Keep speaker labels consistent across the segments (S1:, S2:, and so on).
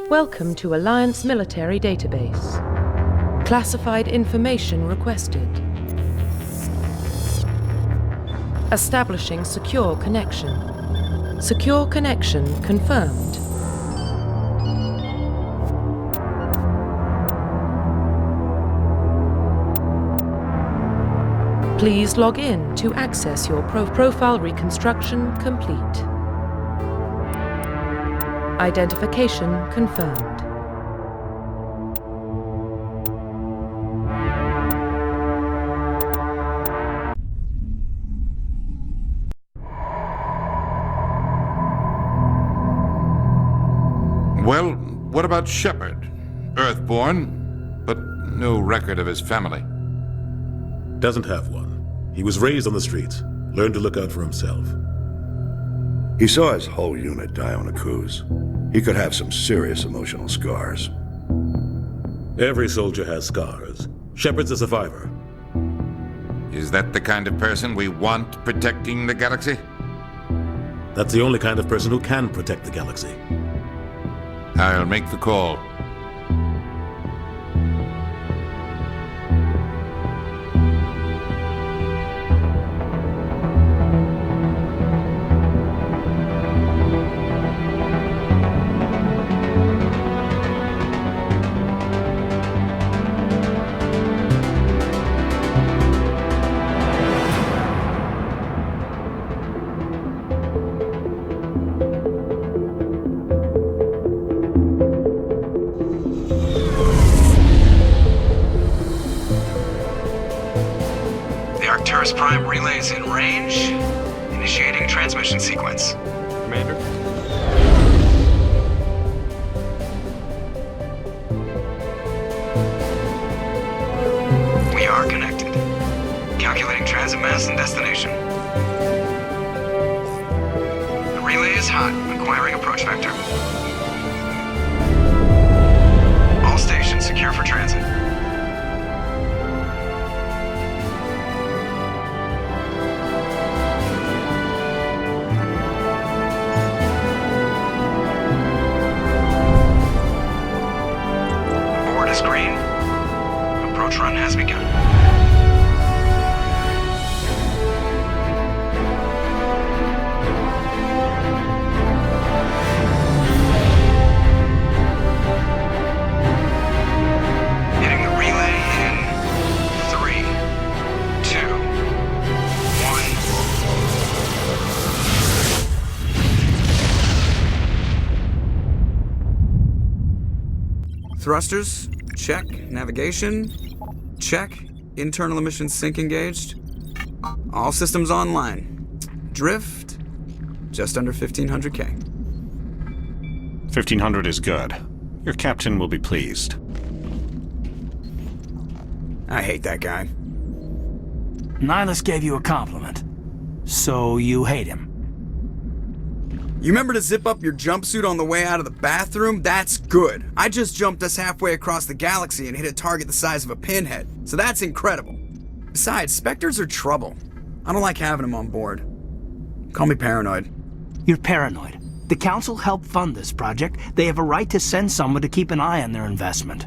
S1: Welcome to Alliance Military Database. Classified information requested. Establishing secure connection. Secure connection confirmed. Please log in to access your profile reconstruction complete. Identification confirmed.
S2: Well, what about Shepard? Earthborn, but no record of his family.
S3: Doesn't have one. He was raised on the streets, learned to look out for himself.
S4: He saw his whole unit die on a cruise. He could have some serious emotional scars.
S3: Every soldier has scars. Shepard's a survivor.
S2: Is that the kind of person we want protecting the galaxy?
S3: That's the only kind of person who can protect the galaxy.
S2: I'll make the call.
S5: Prime relays in range. Initiating transmission sequence.
S6: Commander?
S5: We are connected. Calculating transit mass and destination. The relay is hot, acquiring approach vector. All stations secure for transit. Green. Approach run has begun. Hitting the relay in 3, 2, 1. Thrusters. Check. Navigation. Check. Internal emissions sync engaged. All systems online. Drift. Just under 1,500K.
S6: 1,500 is good. Your captain will be pleased.
S5: I hate that guy.
S7: Nihilus gave you a compliment. So you hate him.
S5: You remember to zip up your jumpsuit on the way out of the bathroom? That's good. I just jumped us halfway across the galaxy and hit a target the size of a pinhead, so that's incredible. Besides, Spectres are trouble. I don't like having them on board. Call me paranoid.
S7: You're paranoid. The Council helped fund this project. They have a right to send someone to keep an eye on their investment.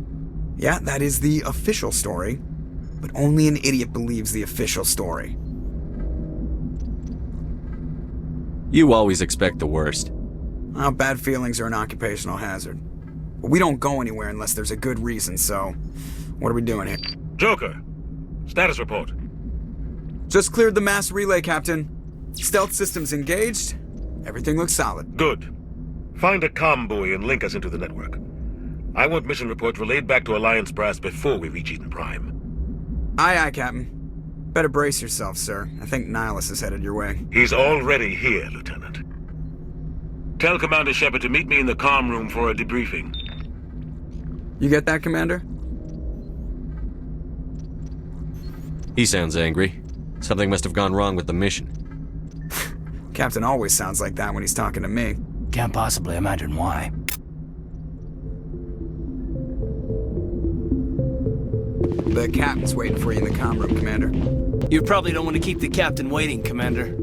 S5: Yeah, that is the official story. But only an idiot believes the official story.
S8: You always expect the worst.
S5: Well, bad feelings are an occupational hazard. But we don't go anywhere unless there's a good reason, so what are we doing here?
S3: Joker, status report.
S5: Just cleared the mass relay, Captain. Stealth systems engaged. Everything looks solid.
S3: Good. Find a comm buoy and link us into the network. I want mission reports relayed back to Alliance Brass before we reach Eden Prime.
S5: Aye, aye, Captain. Better brace yourself, sir. I think Nihilus is headed your way.
S3: He's already here, Lieutenant. Tell Commander Shepard to meet me in the comm room for a debriefing.
S5: You get that, Commander?
S8: He sounds angry. Something must have gone wrong with the mission.
S5: Captain always sounds like that when he's talking to me.
S7: Can't possibly imagine why.
S5: The captain's waiting for you in the comm room, Commander.
S7: You probably don't want to keep the captain waiting, Commander.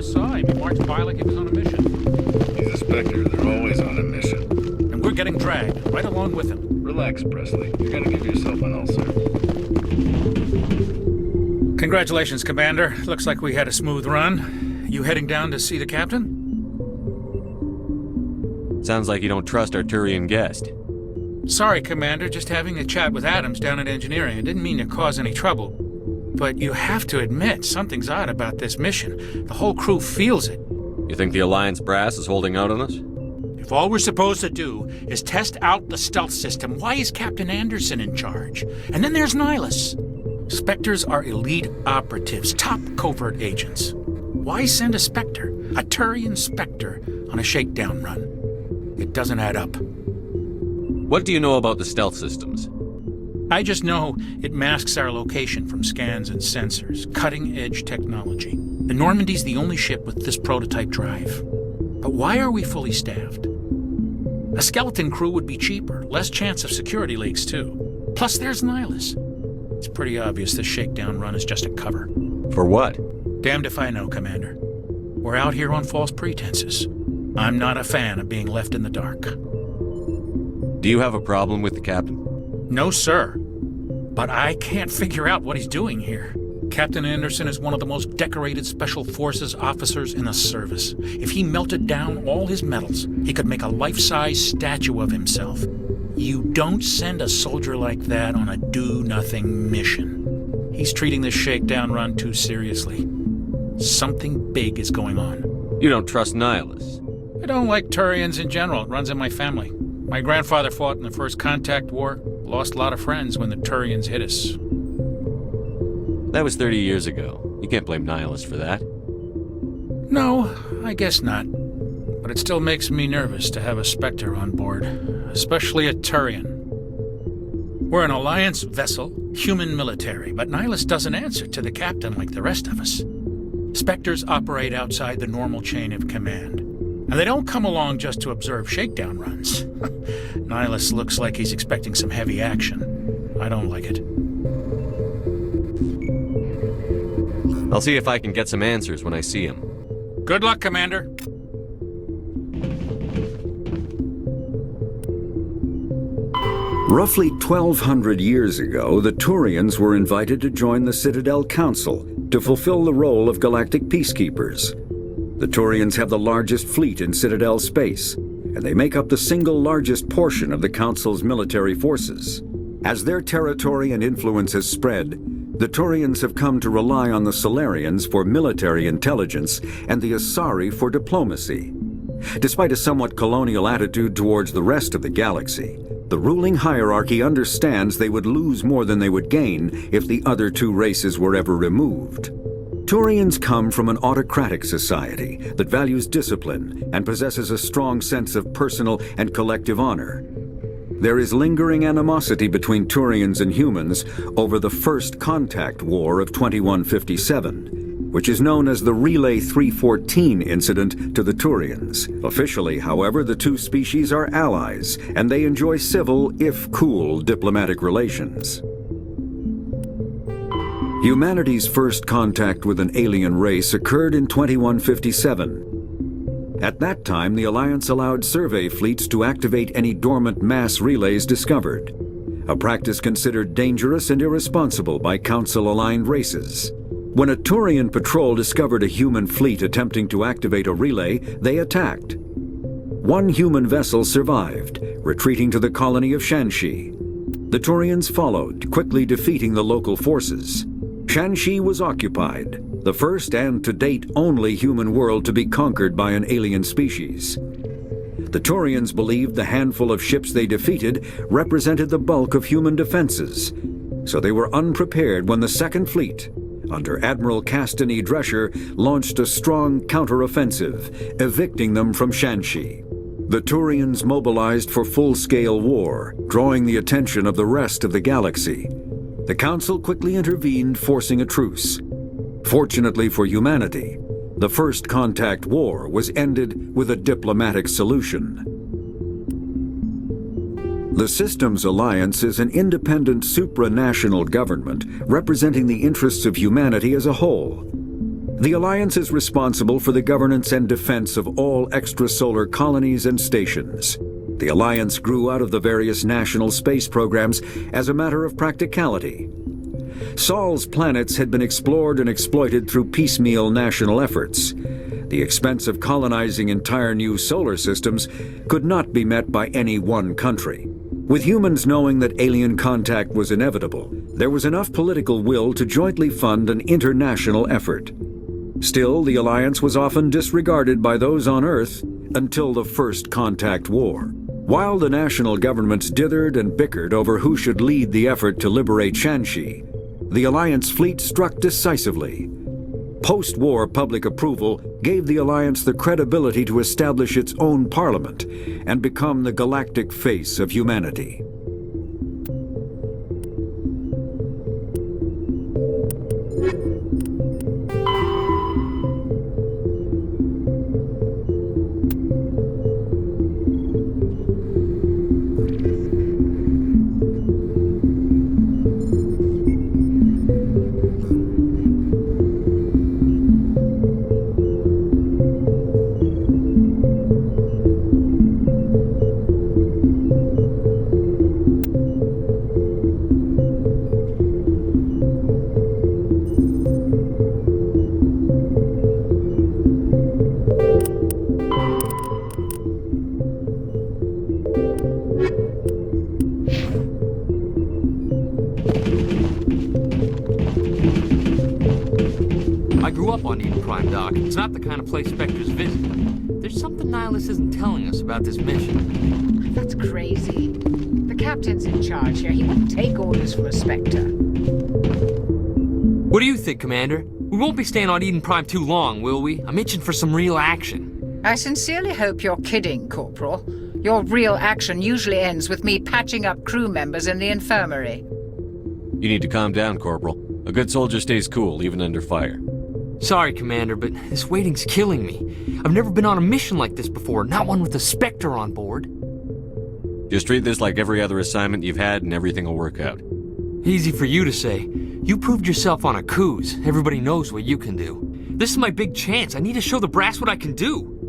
S9: just saw him. He marched by like he was on a mission.
S10: He's a Spectre. They're always on a mission.
S9: And we're getting dragged, right along with him.
S10: Relax, Presley. You're gonna give yourself an ulcer.
S9: Congratulations, Commander. Looks like we had a smooth run. You heading down to see the captain?
S8: Sounds like you don't trust our Turian guest.
S9: Sorry, Commander. Just having a chat with Adams down at engineering. I didn't mean to cause any trouble. But you have to admit, something's odd about this mission. The whole crew feels it.
S8: You think the Alliance brass is holding out on us?
S9: If all we're supposed to do is test out the stealth system, why is Captain Anderson in charge? And then there's Nihilus. Spectres are elite operatives, top covert agents. Why send a Spectre, a Turian Spectre, on a shakedown run? It doesn't add up.
S8: What do you know about the stealth systems?
S9: I just know it masks our location from scans and sensors. Cutting-edge technology. The Normandy's the only ship with this prototype drive. But why are we fully staffed? A skeleton crew would be cheaper, less chance of security leaks, too. Plus, there's Nihilus. It's pretty obvious this shakedown run is just a cover.
S8: For what?
S9: Damned if I know, Commander. We're out here on false pretenses. I'm not a fan of being left in the dark.
S8: Do you have a problem with the captain?
S9: No, sir. But I can't figure out what he's doing here. Captain Anderson is one of the most decorated Special Forces officers in the service. If he melted down all his medals, he could make a life-size statue of himself. You don't send a soldier like that on a do-nothing mission. He's treating this shakedown run too seriously. Something big is going on.
S8: You don't trust Nihilus?
S9: I don't like Turians in general. It runs in my family. My grandfather fought in the First Contact War. Lost a lot of friends when the Turians hit us.
S8: That was 30 years ago. You can't blame Nihilus for that.
S9: No, I guess not. But it still makes me nervous to have a Spectre on board, especially a Turian. We're an Alliance vessel, human military, but Nihilus doesn't answer to the captain like the rest of us. Spectres operate outside the normal chain of command. And they don't come along just to observe shakedown runs. Nihilus looks like he's expecting some heavy action. I don't like it.
S8: I'll see if I can get some answers when I see him.
S9: Good luck, Commander.
S11: Roughly 1,200 years ago, the Turians were invited to join the Citadel Council to fulfill the role of galactic peacekeepers. The Turians have the largest fleet in Citadel space, and they make up the single largest portion of the Council's military forces. As their territory and influence has spread, the Turians have come to rely on the Solarians for military intelligence and the Asari for diplomacy. Despite a somewhat colonial attitude towards the rest of the galaxy, the ruling hierarchy understands they would lose more than they would gain if the other two races were ever removed. Turians come from an autocratic society that values discipline and possesses a strong sense of personal and collective honor. There is lingering animosity between Turians and humans over the First Contact War of 2157, which is known as the Relay 314 incident to the Turians. Officially, however, the two species are allies, and they enjoy civil, if cool, diplomatic relations. Humanity's first contact with an alien race occurred in 2157. At that time, the Alliance allowed survey fleets to activate any dormant mass relays discovered, a practice considered dangerous and irresponsible by Council-aligned races. When a Turian patrol discovered a human fleet attempting to activate a relay, they attacked. One human vessel survived, retreating to the colony of Shanxi. The Turians followed, quickly defeating the local forces. Shanxi was occupied, the first and to date only human world to be conquered by an alien species. The Turians believed the handful of ships they defeated represented the bulk of human defenses, so they were unprepared when the Second Fleet, under Admiral Castany Drescher, launched a strong counteroffensive, evicting them from Shanxi. The Turians mobilized for full-scale war, drawing the attention of the rest of the galaxy. The Council quickly intervened, forcing a truce. Fortunately for humanity, the First Contact War was ended with a diplomatic solution. The Systems Alliance is an independent supranational government representing the interests of humanity as a whole. The Alliance is responsible for the governance and defense of all extrasolar colonies and stations. The Alliance grew out of the various national space programs as a matter of practicality. Sol's planets had been explored and exploited through piecemeal national efforts. The expense of colonizing entire new solar systems could not be met by any one country. With humans knowing that alien contact was inevitable, there was enough political will to jointly fund an international effort. Still, the Alliance was often disregarded by those on Earth until the First Contact War. While the national governments dithered and bickered over who should lead the effort to liberate Shanxi, the Alliance fleet struck decisively. Post-war public approval gave the Alliance the credibility to establish its own parliament and become the galactic face of humanity.
S12: It's not the kind of place Spectres visit. There's something Nihilus isn't telling us about this mission.
S13: That's crazy. The captain's in charge here. He wouldn't take orders from a Spectre.
S12: What do you think, Commander? We won't be staying on Eden Prime too long, will we? I'm itching for some real action.
S13: I sincerely hope you're kidding, Corporal. Your real action usually ends with me patching up crew members in the infirmary.
S8: You need to calm down, Corporal. A good soldier stays cool, even under fire.
S12: Sorry, Commander, but this waiting's killing me. I've never been on a mission like this before, not one with a Spectre on board.
S8: Just treat this like every other assignment you've had and everything will work out.
S12: Easy for you to say. You proved yourself on a cruise. Everybody knows what you can do. This is my big chance. I need to show the brass what I can do.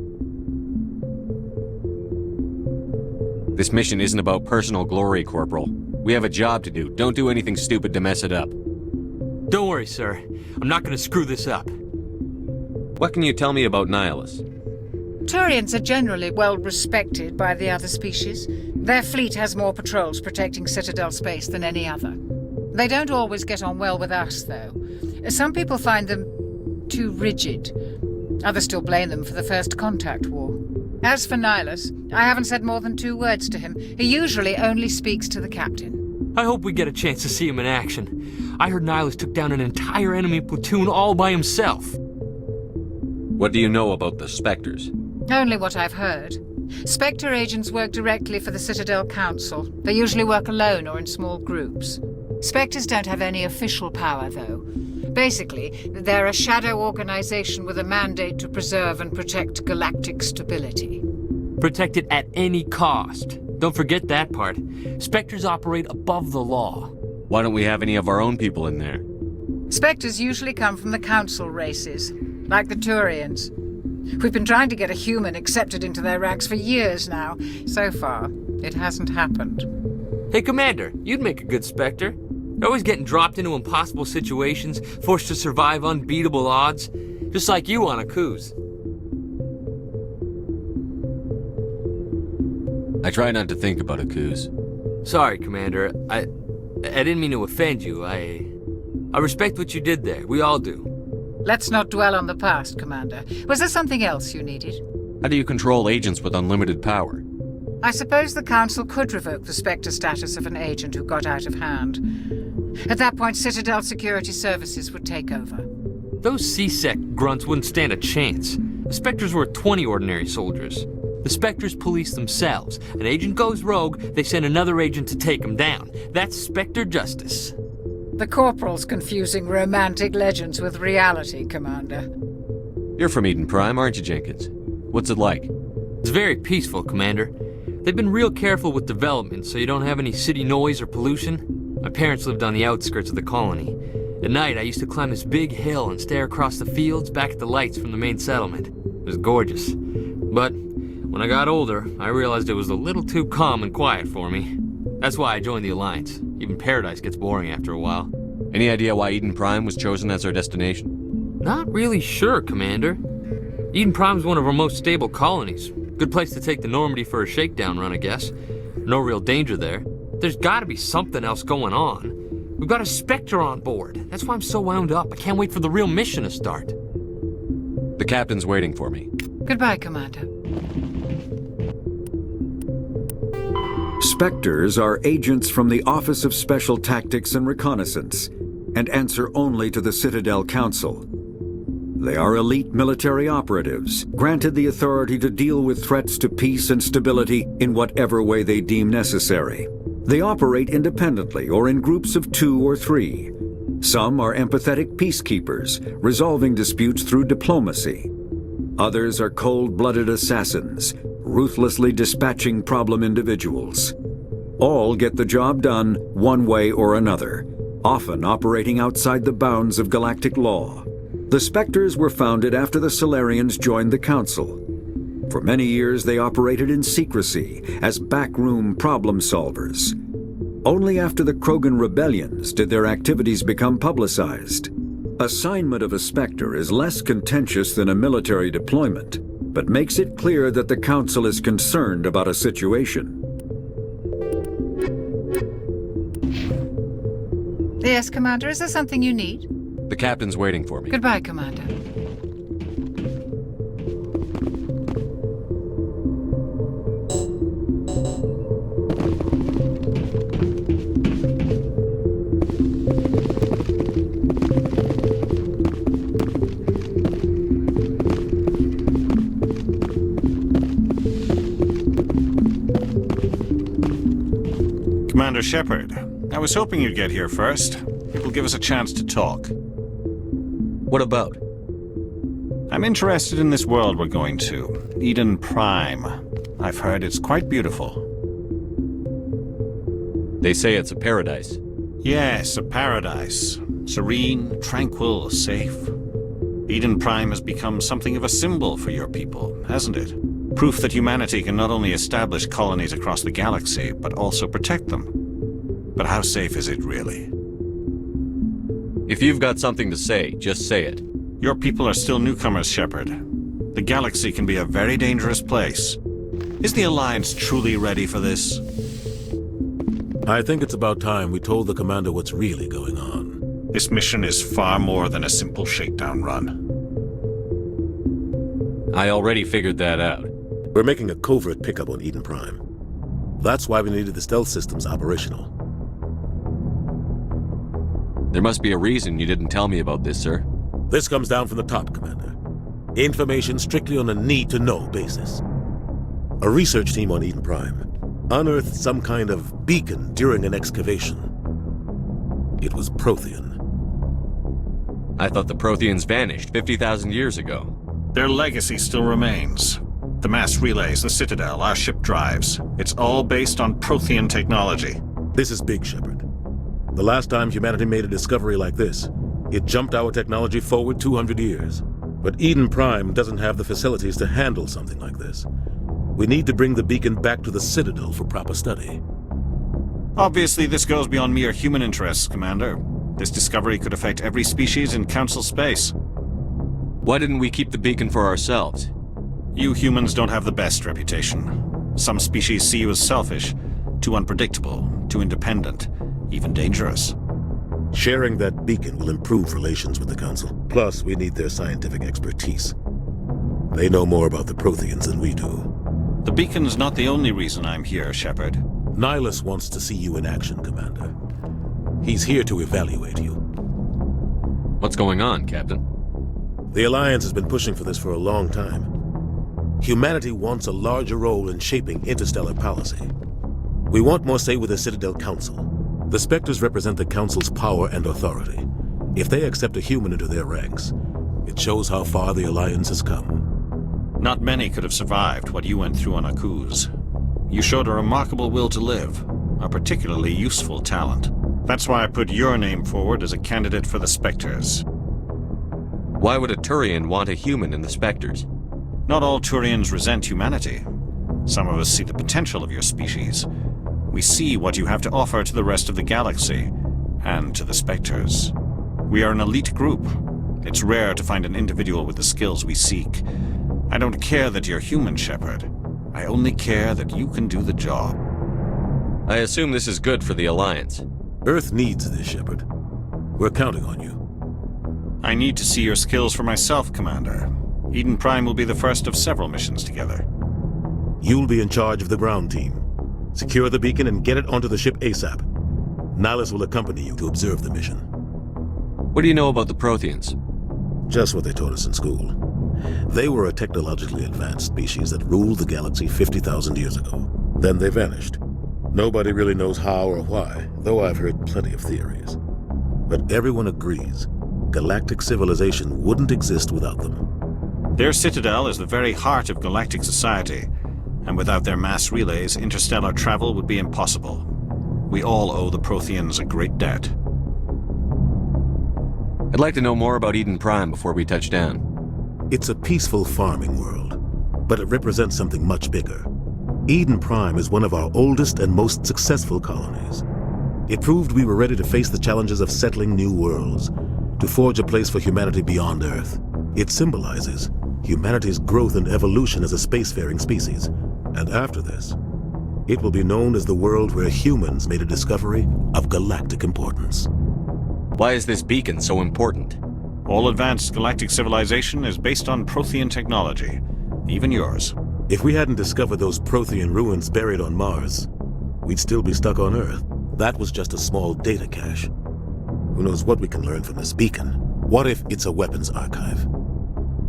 S8: This mission isn't about personal glory, Corporal. We have a job to do. Don't do anything stupid to mess it up.
S12: Don't worry, sir. I'm not gonna screw this up.
S8: What can you tell me about Nihilus?
S13: Turians are generally well respected by the other species. Their fleet has more patrols protecting Citadel space than any other. They don't always get on well with us, though. Some people find them too rigid. Others still blame them for the First Contact War. As for Nihilus, I haven't said more than 2 words to him. He usually only speaks to the captain.
S12: I hope we get a chance to see him in action. I heard Nihilus took down an entire enemy platoon all by himself.
S8: What do you know about the Spectres?
S13: Only what I've heard. Spectre agents work directly for the Citadel Council. They usually work alone or in small groups. Spectres don't have any official power, though. Basically, they're a shadow organization with a mandate to preserve and protect galactic stability.
S12: Protect it at any cost. Don't forget that part. Spectres operate above the law.
S8: Why don't we have any of our own people in there?
S13: Spectres usually come from the Council races, like the Turians. We've been trying to get a human accepted into their ranks for years now. So far, it hasn't happened.
S12: Hey, Commander, you'd make a good Spectre. You're always getting dropped into impossible situations, forced to survive unbeatable odds, just like you on a cruise.
S8: I try not to think about Akuz.
S12: Sorry, Commander. I didn't mean to offend you. I respect what you did there. We all do.
S13: Let's not dwell on the past, Commander. Was there something else you needed?
S8: How do you control agents with unlimited power?
S13: I suppose the Council could revoke the Spectre status of an agent who got out of hand. At that point, Citadel Security Services would take over.
S12: Those C-Sec grunts wouldn't stand a chance. The Spectres were 20 ordinary soldiers. The Spectres police themselves. An agent goes rogue, they send another agent to take him down. That's Spectre justice.
S13: The Corporal's confusing romantic legends with reality, Commander.
S8: You're from Eden Prime, aren't you, Jenkins? What's it like?
S12: It's very peaceful, Commander. They've been real careful with development, so you don't have any city noise or pollution. My parents lived on the outskirts of the colony. At night, I used to climb this big hill and stare across the fields back at the lights from the main settlement. It was gorgeous. But when I got older, I realized it was a little too calm and quiet for me. That's why I joined the Alliance. Even Paradise gets boring after a while.
S8: Any idea why Eden Prime was chosen as our destination?
S12: Not really sure, Commander. Eden Prime's one of our most stable colonies. Good place to take the Normandy for a shakedown run, I guess. No real danger there. There's gotta be something else going on. We've got a Spectre on board. That's why I'm so wound up. I can't wait for the real mission to start.
S8: The captain's waiting for me.
S13: Goodbye, Commander.
S11: Spectres are agents from the Office of Special Tactics and Reconnaissance, and answer only to the Citadel Council. They are elite military operatives, granted the authority to deal with threats to peace and stability in whatever way they deem necessary. They operate independently or in groups of 2 or 3. Some are empathetic peacekeepers, resolving disputes through diplomacy. Others are cold-blooded assassins, ruthlessly dispatching problem individuals. All get the job done one way or another, often operating outside the bounds of galactic law. The Spectres were founded after the Solarians joined the Council. For many years they operated in secrecy as backroom problem solvers. Only after the Krogan rebellions did their activities become publicized. Assignment of a Spectre is less contentious than a military deployment, but makes it clear that the Council is concerned about a situation.
S13: Yes, Commander, is there something you need?
S8: The captain's waiting for me.
S13: Goodbye, Commander.
S6: Commander Shepard, I was hoping you'd get here first. It will give us a chance to talk.
S8: What about?
S6: I'm interested in this world we're going to, Eden Prime. I've heard it's quite beautiful.
S8: They say it's a paradise.
S6: Yes, a paradise. Serene, tranquil, safe. Eden Prime has become something of a symbol for your people, hasn't it? Proof that humanity can not only establish colonies across the galaxy, but also protect them. But how safe is it really?
S8: If you've got something to say, just say it.
S6: Your people are still newcomers, Shepard. The galaxy can be a very dangerous place. Is the Alliance truly ready for this?
S14: I think it's about time we told the Commander what's really going on.
S6: This mission is far more than a simple shakedown run.
S8: I already figured that out.
S14: We're making a covert pickup on Eden Prime. That's why we needed the stealth systems operational.
S8: There must be a reason you didn't tell me about this, sir.
S14: This comes down from the top, Commander. Information strictly on a need-to-know basis. A research team on Eden Prime unearthed some kind of beacon during an excavation. It was Prothean.
S8: I thought the Protheans vanished 50,000 years ago.
S6: Their legacy still remains. The mass relays, the Citadel, our ship drives. It's all based on Prothean technology.
S14: This is big, Shepard. The last time humanity made a discovery like this, it jumped our technology forward 200 years. But Eden Prime doesn't have the facilities to handle something like this. We need to bring the beacon back to the Citadel for proper study.
S6: Obviously, this goes beyond mere human interests, Commander. This discovery could affect every species in Council space.
S8: Why didn't we keep the beacon for ourselves?
S6: You humans don't have the best reputation. Some species see you as selfish, too unpredictable, too independent, even dangerous.
S14: Sharing that beacon will improve relations with the Council. Plus, we need their scientific expertise. They know more about the Protheans than we do.
S6: The beacon's not the only reason I'm here, Shepard.
S14: Nihilus wants to see you in action, Commander. He's here to evaluate you.
S8: What's going on, Captain?
S14: The Alliance has been pushing for this for a long time. Humanity wants a larger role in shaping interstellar policy. We want more say with the Citadel Council. The Spectres represent the Council's power and authority. If they accept a human into their ranks, it shows how far the Alliance has come.
S6: Not many could have survived what you went through on Akuz. You showed a remarkable will to live, a particularly useful talent. That's why I put your name forward as a candidate for the Spectres.
S8: Why would a Turian want a human in the Spectres?
S6: Not all Turians resent humanity. Some of us see the potential of your species. We see what you have to offer to the rest of the galaxy, and to the Spectres. We are an elite group. It's rare to find an individual with the skills we seek. I don't care that you're human, Shepard. I only care that you can do the job.
S8: I assume this is good for the Alliance.
S14: Earth needs this, Shepard. We're counting on you.
S6: I need to see your skills for myself, Commander. Eden Prime will be the first of several missions together.
S14: You'll be in charge of the ground team. Secure the beacon and get it onto the ship ASAP. Nihilus will accompany you to observe the mission.
S8: What do you know about the Protheans?
S14: Just what they taught us in school. They were a technologically advanced species that ruled the galaxy 50,000 years ago. Then they vanished. Nobody really knows how or why, though I've heard plenty of theories. But everyone agrees galactic civilization wouldn't exist without them.
S6: Their citadel is the very heart of galactic society, and without their mass relays, interstellar travel would be impossible. We all owe the Protheans a great debt.
S8: I'd like to know more about Eden Prime before we touch down.
S14: It's a peaceful farming world, but it represents something much bigger. Eden Prime is one of our oldest and most successful colonies. It proved we were ready to face the challenges of settling new worlds, to forge a place for humanity beyond Earth. It symbolizes humanity's growth and evolution as a spacefaring species. And after this, it will be known as the world where humans made a discovery of galactic importance.
S8: Why is this beacon so important?
S6: All advanced galactic civilization is based on Prothean technology, even yours.
S14: If we hadn't discovered those Prothean ruins buried on Mars, we'd still be stuck on Earth. That was just a small data cache. Who knows what we can learn from this beacon? What if it's a weapons archive?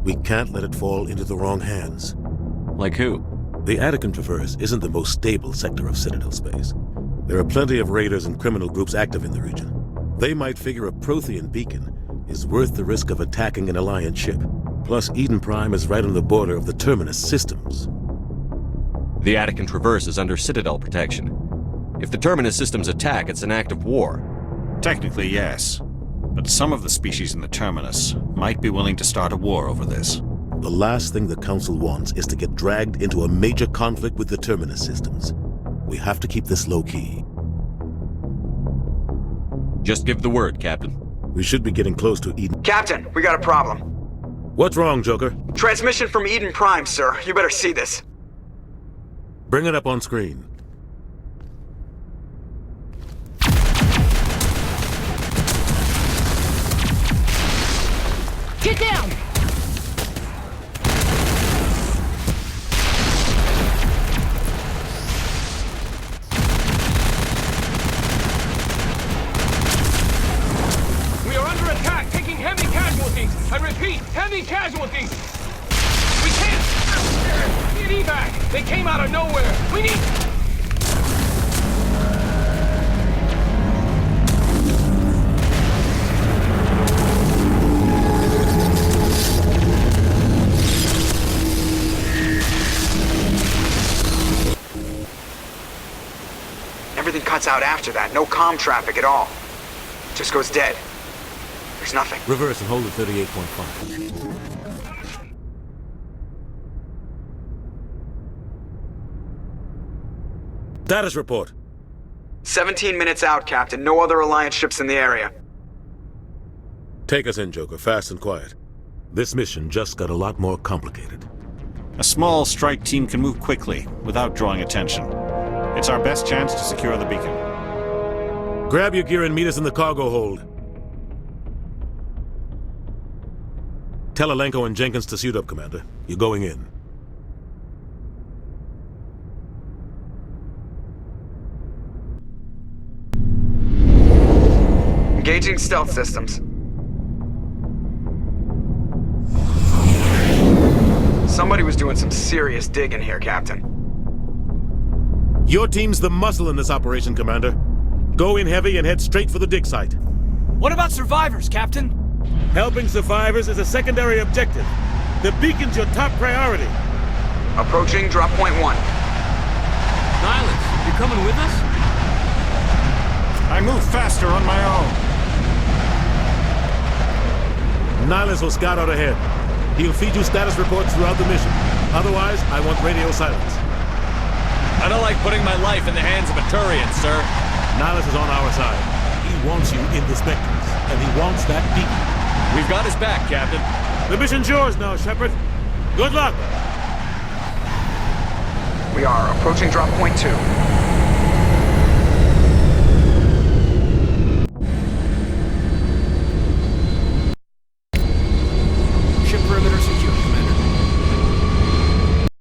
S14: We can't let it fall into the wrong hands.
S8: Like who?
S14: The Attican Traverse isn't the most stable sector of Citadel space. There are plenty of raiders and criminal groups active in the region. They might figure a Prothean beacon is worth the risk of attacking an Alliance ship. Plus, Eden Prime is right on the border of the Terminus systems.
S8: The Attican Traverse is under Citadel protection. If the Terminus systems attack, it's an act of war.
S6: Technically, yes. But some of the species in the Terminus might be willing to start a war over this.
S14: The last thing the Council wants is to get dragged into a major conflict with the Terminus systems. We have to keep this low-key.
S8: Just give the word, Captain.
S14: We should be getting close to Eden.
S5: Captain, we got a problem.
S14: What's wrong, Joker?
S5: Transmission from Eden Prime, sir. You better see this.
S14: Bring it up on screen.
S15: Get down!
S16: We are under attack, taking heavy casualties. I repeat, heavy casualties. We can't... Need evac. They came out of nowhere. We need...
S5: Everything cuts out after that. No comm traffic at all. Just goes dead. There's nothing.
S14: Reverse and hold at 38.5. Status report.
S5: 17 minutes out, Captain. No other Alliance ships in the area.
S14: Take us in, Joker, fast and quiet. This mission just got a lot more complicated.
S6: A small strike team can move quickly, without drawing attention. It's our best chance to secure the beacon.
S14: Grab your gear and meet us in the cargo hold. Tell Alenko and Jenkins to suit up, Commander. You're going in.
S5: Engaging stealth systems. Somebody was doing some serious digging here, Captain.
S14: Your team's the muscle in this operation, Commander. Go in heavy and head straight for the dig site.
S7: What about survivors, Captain?
S14: Helping survivors is a secondary objective. The beacon's your top priority.
S5: Approaching drop point 1.
S12: Nihilus, you coming with us?
S6: I move faster on my own.
S14: Nihilus will scout out ahead. He'll feed you status reports throughout the mission. Otherwise, I want radio silence.
S8: I don't like putting my life in the hands of a Turian, sir.
S14: Nihilus is on our side. He wants you in the Spectres, and he wants that beacon.
S8: We've got his back, Captain.
S14: The mission's yours now, Shepard. Good luck!
S5: We are approaching drop point 2.